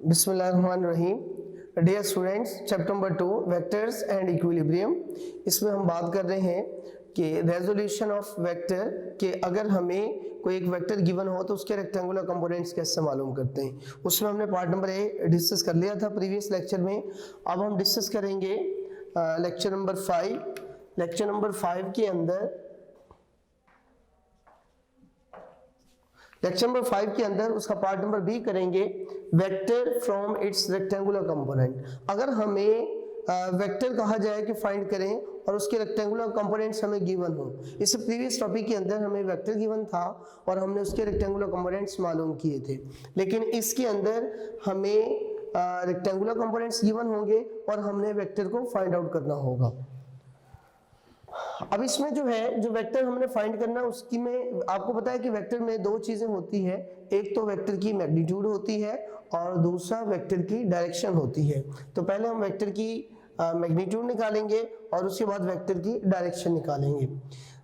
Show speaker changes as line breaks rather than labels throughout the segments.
बिस्मिल्लाहिर्रहमानिर्रहीम। Dear students, chapter number 2 vectors and equilibrium. इसमें हम बात कर रहे हैं कि रेजोल्यूशन ऑफ वेक्टर के अगर हमें कोई एक वेक्टर गिवन हो तो उसके रेक्टेंगुलर कंपोनेंट्स कैसे मालूम करते हैं। उसमें हमने पार्ट नंबर ए डिस्कस कर लिया था प्रीवियस लेक्चर में। अब हम डिस्कस करेंगे लेक्चर नंबर 5। लेक्चर नंबर 5 के अंदर उसका पार्ट नंबर बी करेंगे, vector from its rectangular component. अगर हमें वेक्टर कहा जाए कि फाइंड करें और उसके रेक्टेंगुलर कंपोनेंट्स हमें गिवन हो। इस प्रीवियस टॉपिक के अंदर हमें वेक्टर गिवन था और हमने उसके रेक्टेंगुलर कंपोनेंट्स मालूम किए थे, लेकिन इसके अंदर हमें रेक्टेंगुलर कंपोनेंट्स गिवन होंगे और हमने वेक्टर को फाइंड आउट करना होगा। अब इसमें जो वेक्टर हमने फाइंड करना है उसकी में आपको पता है कि वेक्टर में दो चीजें होती है। एक तो वेक्टर की मैग्नीट्यूड होती है और दूसरा वेक्टर की डायरेक्शन होती है। तो पहले हम वेक्टर की मैग्नीट्यूड निकालेंगे और उसके बाद वेक्टर की डायरेक्शन निकालेंगे।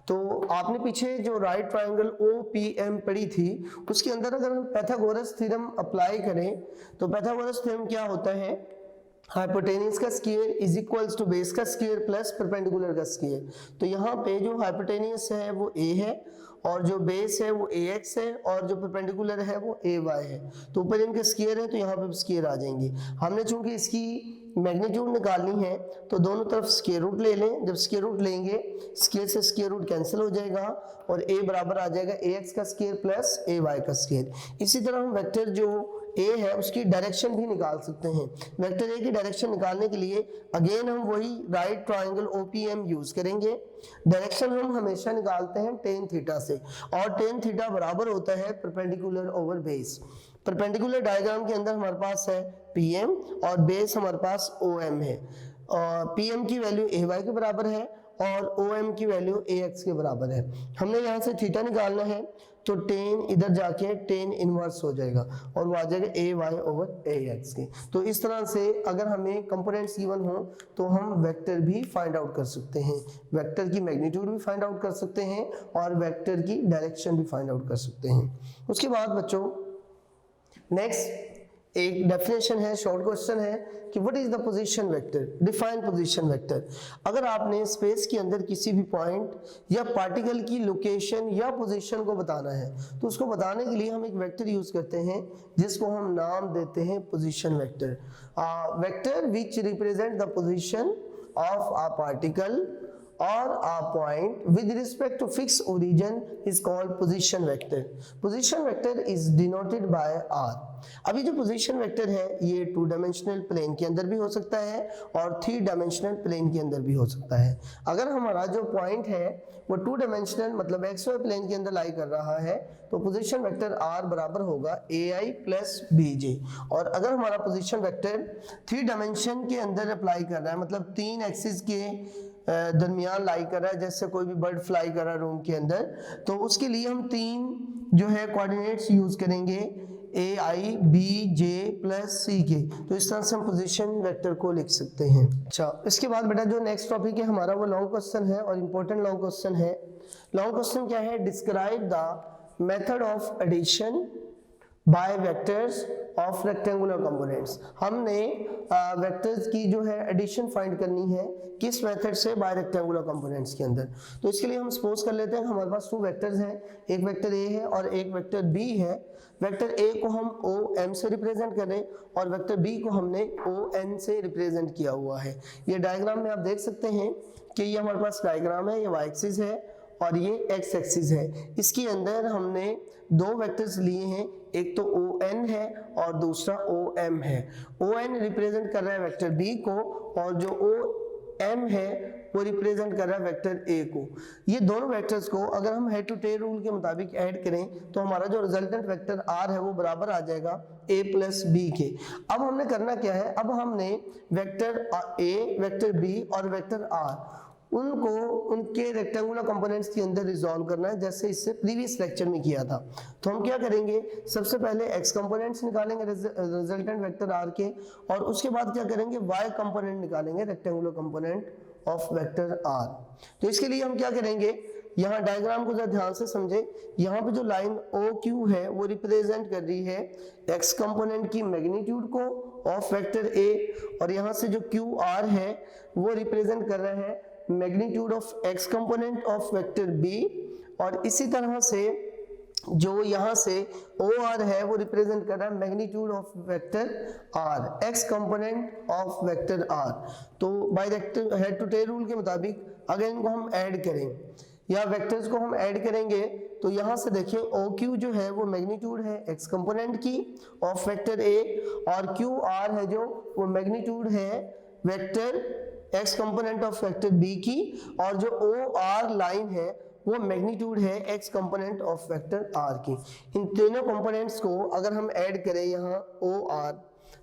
तो आपने पीछे जो राइट ट्रायंगल OPM पढ़ी थी उसके अंदर अगर हम पाइथागोरस थ्योरम अप्लाई करें तो पाइथागोरस थ्योरम क्या होता है, हाइपोटेन्यूज का square is equals to base का स्क्वायर प्लस परपेंडिकुलर का स्क्वायर। तो यहाँ पे जो हाइपोटेन्यूज है वो a है और जो बेस है वो ax है और जो परपेंडिकुलर है वो ay है। तो ऊपर इनके स्क्वायर है तो यहाँ पे स्क्वायर आ जाएंगे। हमने चूंकि इसकी मैग्नीट्यूड निकालनी है तो दोनों तरफ स्क्वायर रूट ले लें। जब स्क्वायर रूट लेंगे स्क्वायर से स्क्वायर रूट कैंसिल हो जाएगा और a बराबर आ जाएगा ax का स्क्वायर प्लस ay का स्क्वायर। इसी तरह हम वेक्टर जो a है उसकी डायरेक्शन भी निकाल सकते हैं। वेक्टर a की डायरेक्शन निकालने के लिए अगेन हम वही राइट ट्रायंगल OPM यूज करेंगे। डायरेक्शन हम हमेशा निकालते हैं टेन थीटा से और टेन थीटा बराबर होता है perpendicular over base. Perpendicular diagram के अंदर हमारे पास है PM और बेस हमारे पास OM है। और PM की वैल्यू ay के बराबर है और OM की वैल्यू ax के बराबर है। हमने यहाँ से थीटा निकालना है तो टेन इधर जाके टेन इनवर्स हो जाएगा और वो आ जाएगा ay ओवर ax के। तो इस तरह से अगर हमें कंपोनेंट्स गिवन हो तो हम वेक्टर भी फाइंड आउट कर सकते हैं, वेक्टर की मैग्नीट्यूड भी फाइंड आउट कर सकते हैं और वेक्टर की डायरेक्शन भी फाइंड आउट कर सकते हैं। उसके बाद बच्चों नेक्स्ट एक डेफिनेशन है, शॉर्ट क्वेश्चन है कि what is the position vector, define position vector. अगर आपने स्पेस के अंदर किसी भी पॉइंट या पार्टिकल की लोकेशन या पोजीशन को बताना है तो उसको बताने के लिए हम एक वेक्टर यूज करते हैं जिसको हम नाम देते हैं position vector. Vector which represent the position of a particle or a point with respect to fixed origin is called position vector. Position vector is denoted by R. अभी जो पोजीशन वेक्टर है ये 2 डायमेंशनल प्लेन के अंदर भी हो सकता है और 3 डायमेंशनल प्लेन के अंदर भी हो सकता है। अगर हमारा जो पॉइंट है वो 2 डायमेंशनल मतलब XY प्लेन के अंदर लाई कर रहा है तो पोजीशन वेक्टर R बराबर होगा AI प्लस BJ। और अगर हमारा पोजीशन वेक्टर 3 डायमेंशन के अंदर अप्लाई कर रहा है मतलब 3 एक्सिस के दरमियान लाई कर रहा है, जैसे कोई भी बर्ड फ्लाई कर रहा है रूम के अंदर, तो उसके लिए हम 3 जो है कोऑर्डिनेट्स यूज करेंगे AI BJ प्लस C के। तो इस तरह से हम पोजीशन वेक्टर को लिख सकते हैं। अच्छा, इसके बाद बेटा जो नेक्स्ट टॉपिक है हमारा वो लॉन्ग क्वेश्चन है और इंपॉर्टेंट लॉन्ग क्वेश्चन है। लॉन्ग क्वेश्चन क्या है, describe the method of addition by vectors of rectangular components. हमने वेक्टर्स की जो है एडिशन फाइंड करनी है किस मेथड से, बाय रेक्टेंगुलर कंपोनेंट्स के अंदर। तो इसके लिए हम सपोज कर लेते हैं हमारे पास 2 वेक्टर्स हैं, एक वेक्टर A है और एक वेक्टर B है। वेक्टर A को हम OM से रिप्रेजेंट कर रहे हैं और वेक्टर B को हमने ON से रिप्रेजेंट किया हुआ है। ये डायग्राम में आप देख सकते हैं कि ये हमारे पास डायग्राम है, ये y एक्सिस है और ये x एक्सिस है। इसके अंदर हमने 2 वेक्टर्स लिए हैं, एक तो ON है और दूसरा OM है। ON रिप्रेजेंट कर रहा है वेक्टर B को और जो OM है वो रिप्रेजेंट कर रहा है वेक्टर A को। ये दोनों वेक्टर्स को अगर हम हेड टू टेल रूल के मुताबिक ऐड करें तो हमारा जो रिजल्टेंट वेक्टर R है वो बराबर आ जाएगा A प्लस B के। अब हमने करना क्या है, अब हमने वेक्टर A, वेक्टर B और वेक्टर R उनको उनके रेक्टेंगुलर कंपोनेंट्स के अंदर रिजॉल्व करना है जैसे इससे प्रीवियस लेक्चर में किया था। तो हम क्या करेंगे, सबसे पहले x कंपोनेंट्स निकालेंगे रिजल्टेंट वेक्टर R के और उसके बाद क्या करेंगे y कंपोनेंट निकालेंगे rectangular component of vector R। तो इसके लिए हम क्या करेंगे, यहाँ डायग्राम को जरा ध्यान से समझे। यहाँ पे जो लाइन ओ क्यू है वो रिप्रेजेंट कर रही है एक्स कंपोनेंट की मैग्नीट्यूड को ऑफ वेक्टर ए, और यहाँ से जो क्यू आर है वो रिप्रेजेंट कर रहा है magnitude of x component of vector B, और इसी तरह से जो यहाँ से ओ आर है वो रिप्रेजेंट कर रहा है magnitude of vector R, X component of vector R. तो by head to tail rule के मुताबिक अगर इनको हम ऐड करें या वेक्टर्स को हम ऐड करेंगे तो यहाँ से देखिए ओ क्यू जो है वो मैग्नीट्यूड है एक्स कंपोनेंट की ऑफ वेक्टर ए, और क्यू आर है जो वो मैग्नीट्यूड है vector x component of vector B की, और जो ओ आर लाइन है वो मैग्नीट्यूड है x component of vector R की। इन तीनों कंपोनेंट्स को अगर हम ऐड करें यहाँ ओ आर,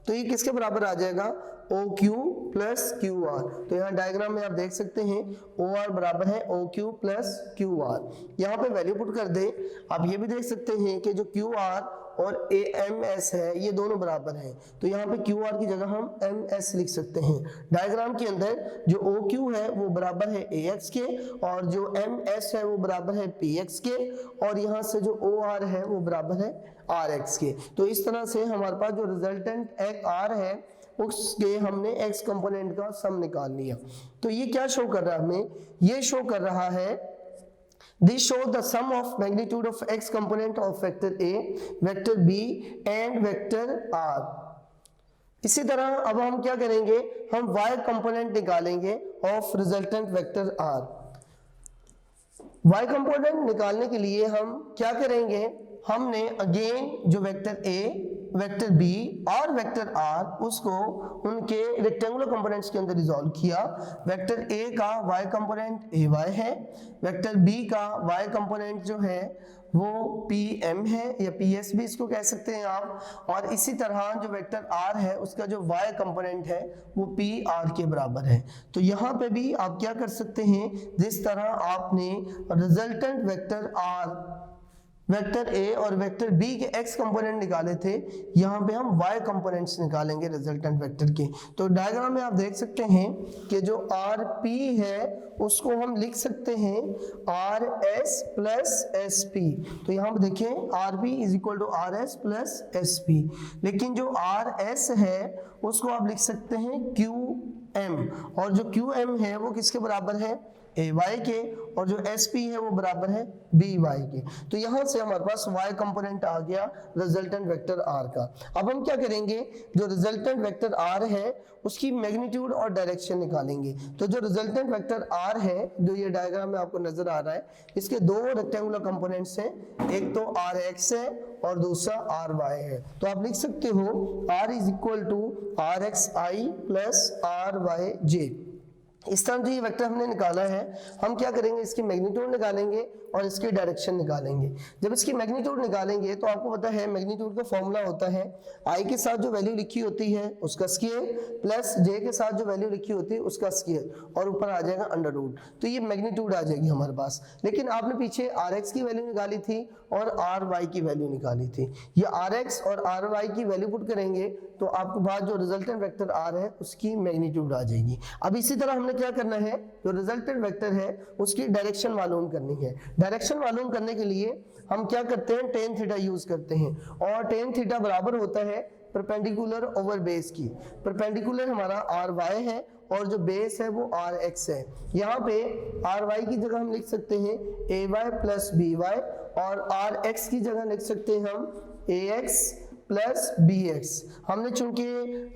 तो ये किसके बराबर आ जाएगा, O Q plus Q R. तो यहाँ डायग्राम में आप देख सकते हैं ओ आर बराबर है O Q plus Q R. यहाँ पे वैल्यू पुट कर दें, आप ये भी देख सकते हैं कि जो क्यू आर और ए एम एस है ये दोनों बराबर हैं, तो यहाँ पे क्यू आर की जगह हम एम एस लिख सकते हैं। डायग्राम के अंदर जो ओ क्यू है वो बराबर है ए एक्स के, और जो एम एस है वो बराबर है पी एक्स के, और यहाँ से जो ओ आर है वो बराबर है आर एक्स के। तो इस तरह से हमारे पास जो रिजल्टेंट एक आर है उसके हमने एक्स कंपोनेंट का सम निकाल लिया। तो ये क्या शो कर रहा है हमें, ये शो कर रहा है This shows the sum of magnitude of x component of vector A, vector B and vector R। इसी तरह अब हम क्या करेंगे, हम y कंपोनेंट निकालेंगे of resultant vector R। y component निकालने के लिए हम क्या करेंगे, हमने अगेन जो वेक्टर A, वेक्टर B और वेक्टर R उसको उनके रेक्टेंगुलर कंपोनेंट्स के अंदर रिजॉल्व किया। वेक्टर A का y कंपोनेंट AY है, वेक्टर B का y कंपोनेंट जो है वो PM है या PS भी इसको कह सकते हैं आप, और इसी तरह जो वेक्टर R है उसका जो y कंपोनेंट है वो PR के बराबर है। तो यहाँ पे भी आप क्या कर सकते हैं, जिस तरह आपने resultant vector R, vector A और वेक्टर बी के एक्स कंपोनेंट निकाले थे, यहाँ पे हम वाई कंपोनेंट्स निकालेंगे रिजल्टेंट वेक्टर के। तो डायग्राम में आप देख सकते हैं कि जो आर पी है उसको हम लिख सकते हैं R S plus S P. तो यहाँ पे देखें R P is equal to R S plus S P, लेकिन जो आर एस है उसको आप लिख सकते हैं क्यू एम, और जो क्यू एम है वो किसके बराबर है, ए वाई के, और जो एस पी है वो बराबर है बी वाई के। तो यहां से हमारे पास वाई कंपोनेंट आ गया रिजल्टेंट वेक्टर आर का। अब हम क्या करेंगे, जो रिजल्टेंट वेक्टर आर है उसकी मैग्नीट्यूड और डायरेक्शन निकालेंगे। तो जो रिजल्टेंट वेक्टर आर है, जो ये डायग्राम में आपको नजर आ रहा है, इसके दो रेक्टेंगुलर कंपोनेंट्स हैं, एक तो आर एक्स है और दूसरा आर वाई है। तो आप लिख सकते हो R is equal to R X I plus R Y J. इस तरह जो ये वेक्टर हमने निकाला है, हम क्या करेंगे, इसकी मैग्नीट्यूड निकालेंगे और इसकी डायरेक्शन निकालेंगे। जब इसकी मैग्नीट्यूड निकालेंगे तो आपको पता है मैग्नीट्यूड का फॉर्मूला होता है आई के साथ जो वैल्यू लिखी होती है उसका स्क्वायर प्लस जे के साथ जो वैल्यू लिखी होती है उसका स्क्वायर, और ऊपर आ जाएगा अंडर रूट। तो ये मैग्नीट्यूड आ जाएगी हमारे पास। लेकिन आपने पीछे आर एक्स की वैल्यू निकाली थी और आर वाई की वैल्यू निकाली थी। ये आर एक्स और आर वाई की वैल्यू पुट करेंगे तो आपके पास जो रिजल्टेंट वेक्टर आर है उसकी मैग्नीट्यूड आ जाएगी। अब इसी तरह हमने क्या करना है, जो रिजल्टेंट वेक्टर है उसकी डायरेक्शन मालूम करनी है। डायरेक्शन मालूम करने के लिए हम क्या करते हैं, टेन थीटा यूज करते हैं, और टेन थीटा बराबर होता है परपेंडिकुलर ओवर बेस की। परपेंडिकुलर हमारा आर वाई है और जो बेस है वो आर एक्स है। यहाँ पे आर वाई की जगह हम लिख सकते हैं ए वाई प्लस बी वाई, और आर एक्स की जगह लिख सकते हैं हम ए एक्स प्लस बी एक्स। हमने चूंकि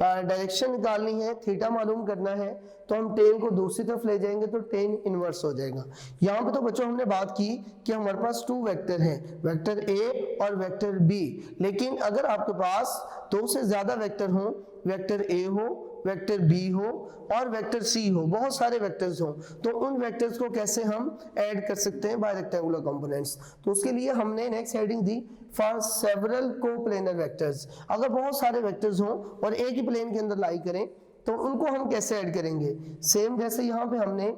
डायरेक्शन निकालनी है, थीटा मालूम करना है, तो हम टेन को दूसरी तरफ ले जाएंगे तो टेन इनवर्स हो जाएगा। यहाँ पे तो बच्चों हमने बात की कि हमारे पास टू वेक्टर हैं, वेक्टर ए और वेक्टर बी। लेकिन अगर आपके पास दो से ज्यादा वेक्टर हो, वेक्टर ए हो, वेक्टर बी हो और वेक्टर सी हो, बहुत सारे वेक्टर्स हो, तो उन वेक्टर्स को कैसे हम ऐड कर सकते हैं बाय रेक्टेंगुलर कंपोनेंट्स। तो उसके लिए हमने next heading the for several coplanar vectors. अगर बहुत सारे वेक्टर्स हो और एक ही प्लेन के अंदर लाई करें तो उनको हम कैसे ऐड करेंगे। सेम जैसे यहाँ पे हमने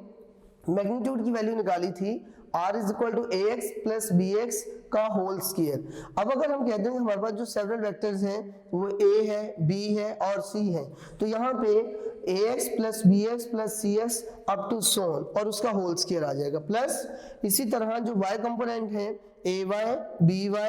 मैग्नीट्यूड की वैल्यू निकाली थी r is equal to A x plus B x का होल स्क्वायर। अब अगर हम कहते हैं हमारे पास जो सेवरल वेक्टर्स हैं वो a है, b है और c है, तो यहाँ पे ax plus bx plus cx up to सोन और उसका होल स्क्वायर आ जाएगा, प्लस इसी तरह जो y कंपोनेंट है ay by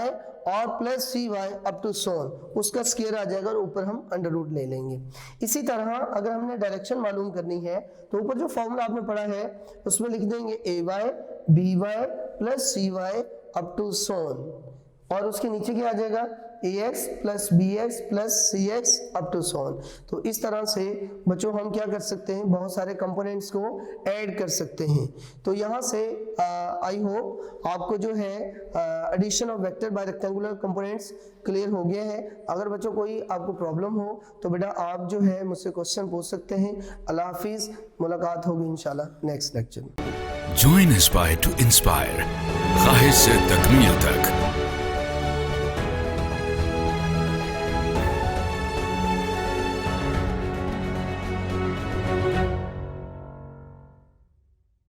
और प्लस cy अप टू सोन उसका स्क्वायर आ जाएगा और ऊपर हम अंडर रूट ले लेंगे। इसी तरह अगर हमने डायरेक्शन मालूम करनी है तो ऊपर जो फॉर्मूला आपने पढ़ा है उसमें लिख देंगे ay by plus cy up to सोन और उसके नीचे क्या आ जाएगा ax plus bx plus cx up to सोन। तो इस तरह से बच्चों हम क्या कर सकते हैं, बहुत सारे कंपोनेंट्स को ऐड कर सकते हैं। तो यहाँ से आई होप आपको जो है addition of vector by rectangular components clear हो गया है। अगर बच्चों कोई आपको प्रॉब्लम हो तो बेटा आप जो है मुझसे क्वेश्चन पूछ सकते हैं। अल्लाह हाफिज, मुलाकात होगी इंशाल्लाह नेक्स्ट लेक्चर में।
Join Aspire to inspire, ख्वाहिश से तकमील तक।